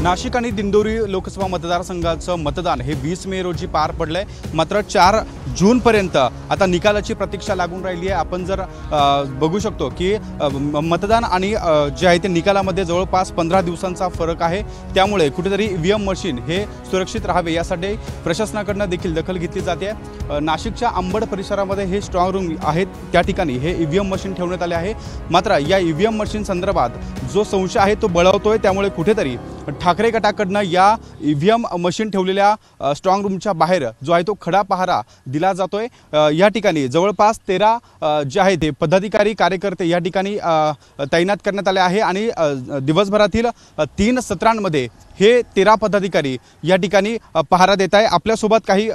नाशिक आणि दिंडोरी लोकसभा मतदारसंघाचं मतदान हे 20 मे रोजी पार पडलंय। मात्र 4 जूनपर्यंत आता निकालाची प्रतीक्षा लागून राहिली आहे। आपण जर बघू शकतो की मतदान आणि जे आहे ते निकालामध्ये जवळपास 15 दिवसांचा फरक आहे। त्यामुळे कुठेतरी ईव्हीएम मशीन हे सुरक्षित राहावे यासाठी प्रशासनाकडून देखील दखल घेतली जाते। नाशिकच्या अंबड परिसरामध्ये हे स्ट्रॉंग रूम आहेत, त्या ठिकाणी हे ईव्हीएम मशीन ठेवण्यात आले आहे। मात्र या ईव्हीएम मशीन संदर्भात जो संशय आहे तो बळावतोय, त्यामुळे कुठेतरी ठाकरे गटाकडनं या ईव्हीएम मशीन ठेवलेल्या स्ट्रॉंग रूमच्या बाहेर जो आहे तो खडा पहारा दिला जातोय। या ठिकाणी जवळपास 13 जे आहे ते पदाधिकारी कार्यकर्ते या ठिकाणी तैनात करण्यात आले आहे आणि दिवसभरातील 3 सत्रांमध्ये हे 13 पदाधिकारी या ठिकाणी पहारा देत आहे। आपल्यासोबत काही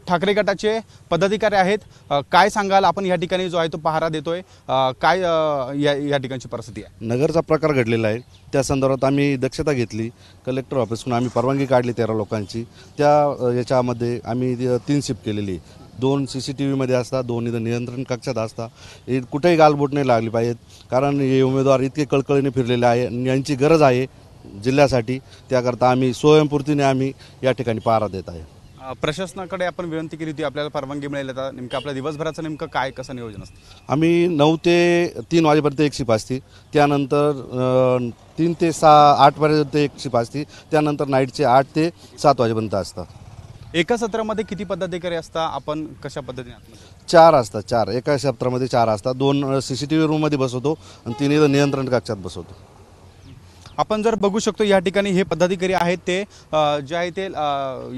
ठाकरे गटाचे पदाधिकारी आहेत। काय सांगाल आपण या ठिकाणी जो आहे तो पहारा देतोय, काय या ठिकाणची परिस्थिती आहे? नगरचा प्रकार घडलेला आहे, त्या संदर्भात आम्ही दक्षता घेतली। कलेक्टर ऑफिसकडून आम्ही परवानगी काढली 13 लोकांची। त्या याच्यामध्ये आम्ही 3 शिफ्ट केलेली, 2 CCTV मध्ये असतात, 2 इथं नियंत्रण कक्षात असतात। कुठेही गालबोट नाही लागली पाहिजेत, कारण हे उमेदवार इतके कळकळीने फिरलेले आहे, यांची गरज आहे जिल्ह्यासाठी। त्याकरता आम्ही स्वयंपूर्तीने आम्ही या ठिकाणी पहारा देत आहे। प्रशासनाकडे आपण विनंती केली होती, आपल्याला परवानगी मिळेल, आता नेमकं आपल्या दिवसभराचं नेमकं काय कसं नियोजन असतं? आम्ही 9 ते 3 वाजेपर्यंत एक शिफ्ट असते, त्यानंतर 3 ते 8 पर्यंत एक शिफ्ट असते, त्यानंतर नाईटचे 8 ते 7 वाजेपर्यंत असतात। एका सत्रामध्ये किती पदाधिकारी असतात? आपण कशा पद्धतीने? 4 असतात, 4 एका सत्रामध्ये 4 असतात। 2 CCTV रूममध्ये बसवतो आणि 3 इथं नियंत्रण कक्षात बसवतो। आपण जर बघू शकतो या ठिकाणी हे पदाधिकारी आहेत ते जे आहे ते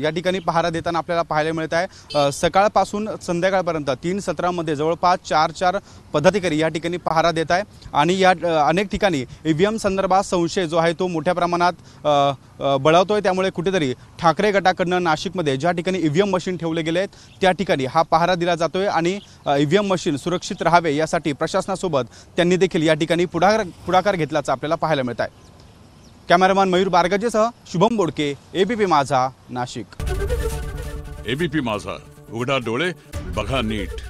या ठिकाणी पहारा देताना आपल्याला पाहायला मिळत आहे। सकाळपासून संध्याकाळपर्यंत 3 सत्रामध्ये जवळपास 4 पदाधिकारी या ठिकाणी पहारा देत आहे आणि या अनेक ठिकाणी ईव्हीएम संदर्भात संशय जो आहे तो मोठ्या प्रमाणात बळावतोय। त्यामुळे कुठेतरी ठाकरे गटाकडनं नाशिकमध्ये ज्या ठिकाणी ईव्हीएम मशीन ठेवले गेले आहेत त्या ठिकाणी हा पहारा दिला जातोय आणि ईव्हीएम मशीन सुरक्षित राहावे यासाठी प्रशासनासोबत त्यांनी देखील या ठिकाणी पुढाकार घेतल्याचं आपल्याला पाहायला मिळत आहे। कॅमेरामॅन मयूर बारगजेसह शुभम बोडके, ABP माझा, नाशिक। ABP माझा, उघडा डोळे बघा नीट।